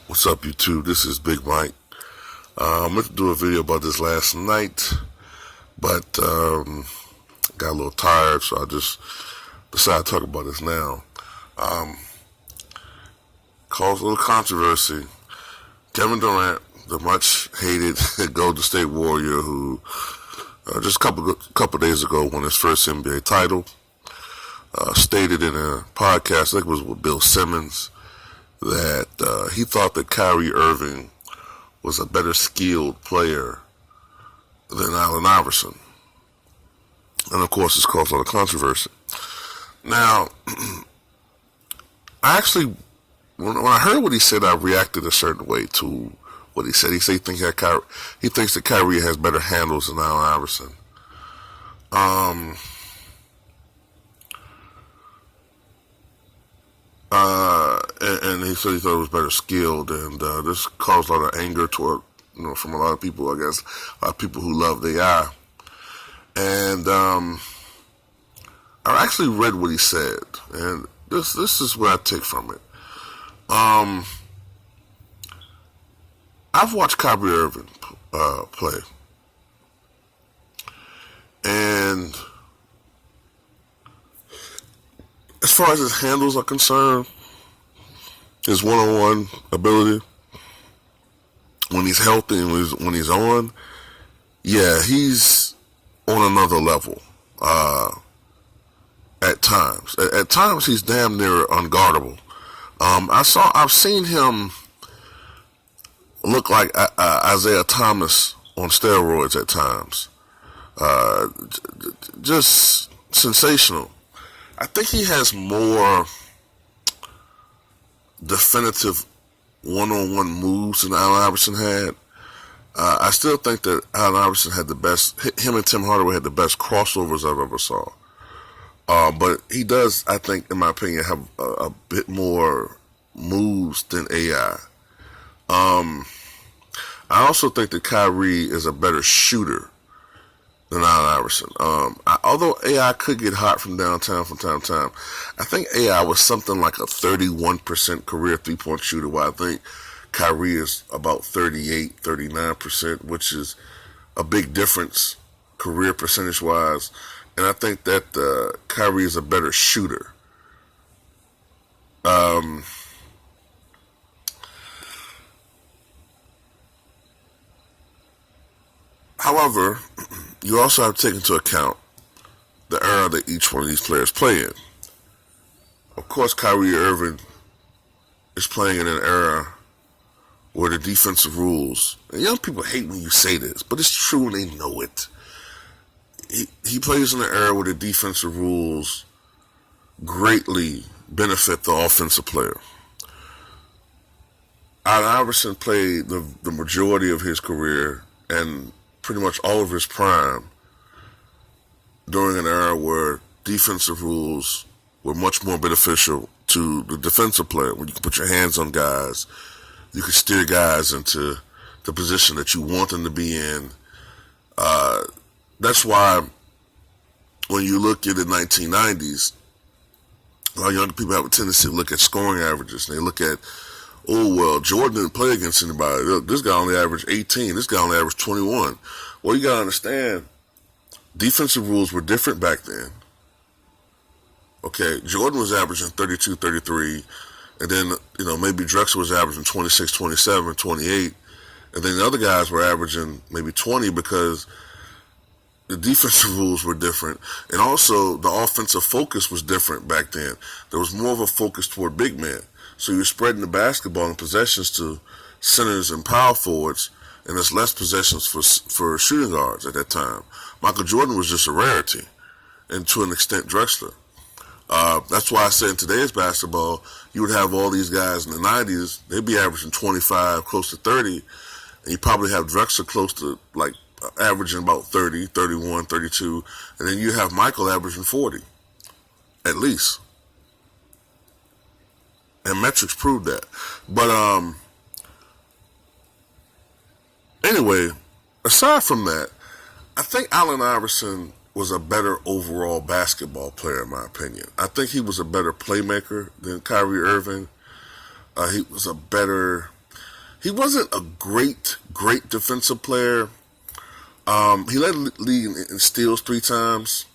What's up, YouTube? This is Big Mike. I meant to do a video about this last night, but got a little tired, so I just decided to talk about this now. Caused a little controversy. Kevin Durant, the much hated Golden State Warrior, who just a couple days ago won his first NBA title, stated in a podcast, I think it was with Bill Simmons, that he thought that Kyrie Irving was a better skilled player than Allen Iverson. And of course, it's caused a lot of controversy. Now, I actually, when I heard what he said, I reacted a certain way to what he said. He said he thinks that Kyrie has better handles than Allen Iverson. And he said he thought it was better skilled, and this caused a lot of anger toward, from a lot of people, I guess, a lot of people who love the AI. And I actually read what he said, and this is what I take from it. I've watched Kyrie Irving play, and as far as his handles are concerned, his one-on-one ability, when he's healthy and when he's on, yeah, he's on another level. At times, he's damn near unguardable. I've seen him look like Isaiah Thomas on steroids at times. Just sensational. I think he has more definitive one-on-one moves than Allen Iverson had. I still think that Allen Iverson had the best, him and Tim Hardaway had the best crossovers I've ever saw. But he does, I think, in my opinion, have a bit more moves than AI. I also think that Kyrie is a better shooter than Allen Iverson. Although AI could get hot from downtown from time to time, I think AI was something like a 31% career three-point shooter, while I think Kyrie is about 38, 39%, which is a big difference career percentage-wise. And I think that Kyrie is a better shooter. However, you also have to take into account the era that each one of these players play in. Of course, Kyrie Irving is playing in an era where the defensive rules, and young people hate when you say this, but it's true and they know it. He plays in an era where the defensive rules greatly benefit the offensive player. Allen Iverson played the majority of his career and pretty much all of his prime during an era where defensive rules were much more beneficial to the defensive player. When you can put your hands on guys, you can steer guys into the position that you want them to be in. That's why when you look at the 1990s, a lot of young people have a tendency to look at scoring averages. And they look at, oh, well, Jordan didn't play against anybody. Look, this guy only averaged 18. This guy only averaged 21. Well, you got to understand, defensive rules were different back then. Okay, Jordan was averaging 32, 33. And then, maybe Drexler was averaging 26, 27, 28. And then the other guys were averaging maybe 20 because the defensive rules were different. And also, the offensive focus was different back then. There was more of a focus toward big men. So you're spreading the basketball and possessions to centers and power forwards, and there's less possessions for shooting guards at that time. Michael Jordan was just a rarity, and to an extent, Drexler. That's why I say in today's basketball, you would have all these guys in the 90s, they'd be averaging 25, close to 30, and you probably have Drexler close to, averaging about 30, 31, 32, and then you have Michael averaging 40, at least. And metrics prove that. But anyway, aside from that, I think Allen Iverson was a better overall basketball player, in my opinion. I think he was a better playmaker than Kyrie Irving. He was a better He wasn't a great defensive player. He led the league in steals 3 times.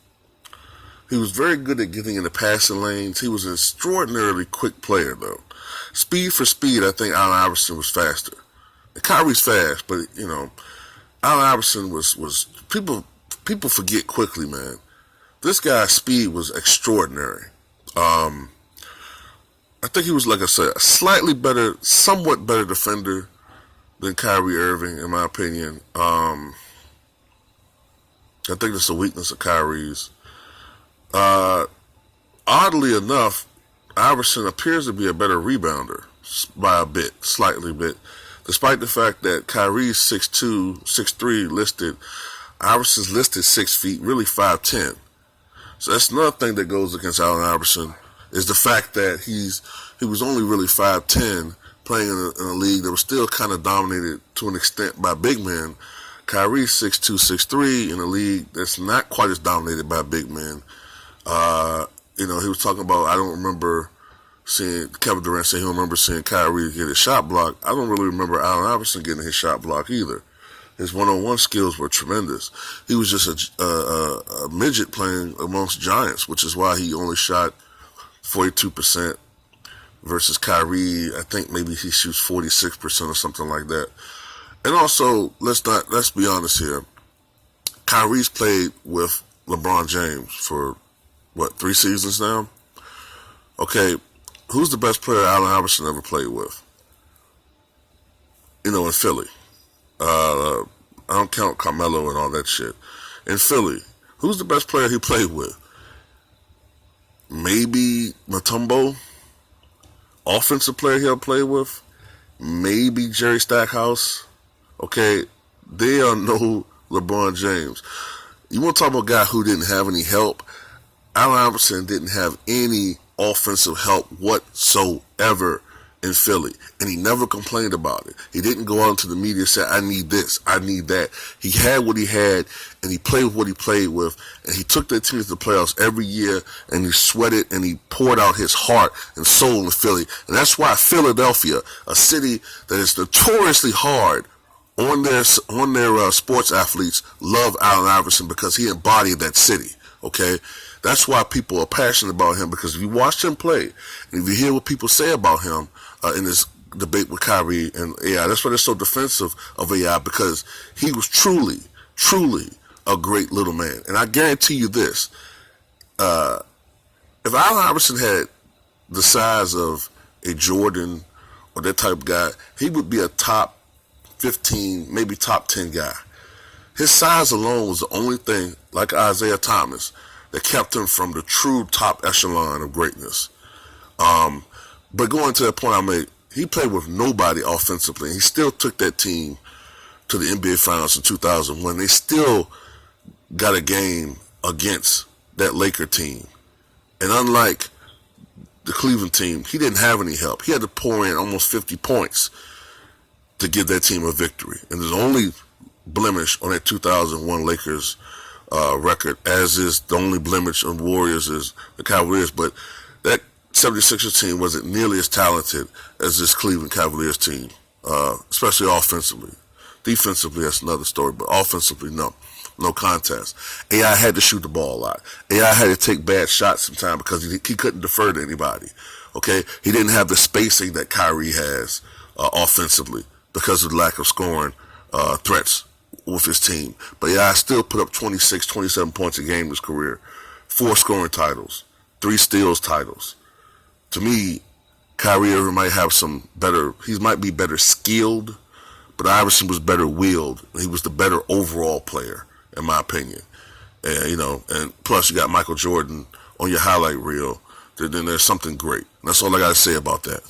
He was very good at getting in the passing lanes. He was an extraordinarily quick player, though. Speed for speed, I think Allen Iverson was faster. And Kyrie's fast, but Allen Iverson was people forget quickly, man. This guy's speed was extraordinary. I think he was, like I said, a slightly better, somewhat better defender than Kyrie Irving, in my opinion. I think that's a weakness of Kyrie's. Oddly enough, Iverson appears to be a better rebounder by a bit, slightly bit. Despite the fact that Kyrie's 6'2", 6'3" listed, Iverson's listed 6 feet, really 5'10". So that's another thing that goes against Allen Iverson, is the fact that he was only really 5'10", playing in a league that was still kind of dominated to an extent by big men. Kyrie's 6'2", 6'3", in a league that's not quite as dominated by big men. He was talking about, I don't remember seeing Kevin Durant say he don't remember seeing Kyrie get his shot blocked. I don't really remember Allen Iverson getting his shot blocked either. His one-on-one skills were tremendous. He was just a midget playing amongst giants, which is why he only shot 42% versus Kyrie. I think maybe he shoots 46% or something like that. And also, let's be honest here. Kyrie's played with LeBron James for 3 seasons now? Okay, who's the best player Allen Iverson ever played with? In Philly. I don't count Carmelo and all that shit. In Philly, who's the best player he played with? Maybe Mutombo? Offensive player he'll play with? Maybe Jerry Stackhouse? Okay, they are no LeBron James. You want to talk about a guy who didn't have any help? Allen Iverson didn't have any offensive help whatsoever in Philly, and he never complained about it. He didn't go out into the media and say, I need this, I need that. He had what he had, and he played with what he played with, and he took that team to the playoffs every year, and he sweated, and he poured out his heart and soul in Philly. And that's why Philadelphia, a city that is notoriously hard on their sports athletes, love Allen Iverson, because he embodied that city, okay? That's why people are passionate about him, because if you watch him play, and if you hear what people say about him in this debate with Kyrie and AI, that's why they're so defensive of AI, because he was truly, truly a great little man. And I guarantee you this, if Allen Iverson had the size of a Jordan or that type of guy, he would be a top 15, maybe top 10 guy. His size alone was the only thing, like Isaiah Thomas, that kept him from the true top echelon of greatness. But going to that point I made, he played with nobody offensively. He still took that team to the NBA Finals in 2001. They still got a game against that Laker team. And unlike the Cleveland team, he didn't have any help. He had to pour in almost 50 points to give that team a victory. And there's only blemish on that 2001 Lakers record, as is the only blemish on Warriors is the Cavaliers. But that 76ers team wasn't nearly as talented as this Cleveland Cavaliers team, especially offensively. Defensively, that's another story, but offensively, no contest. AI had to shoot the ball a lot. AI had to take bad shots sometimes because he couldn't defer to anybody. Okay, he didn't have the spacing that Kyrie has offensively because of the lack of scoring threats with his team. But yeah, I still put up 26, 27 points a game in his career. 4 scoring titles, 3 steals titles. To me, Kyrie Irving might have he might be better skilled, but Iverson was better willed. He was the better overall player, in my opinion. And, and plus you got Michael Jordan on your highlight reel. Then there's something great. And that's all I got to say about that.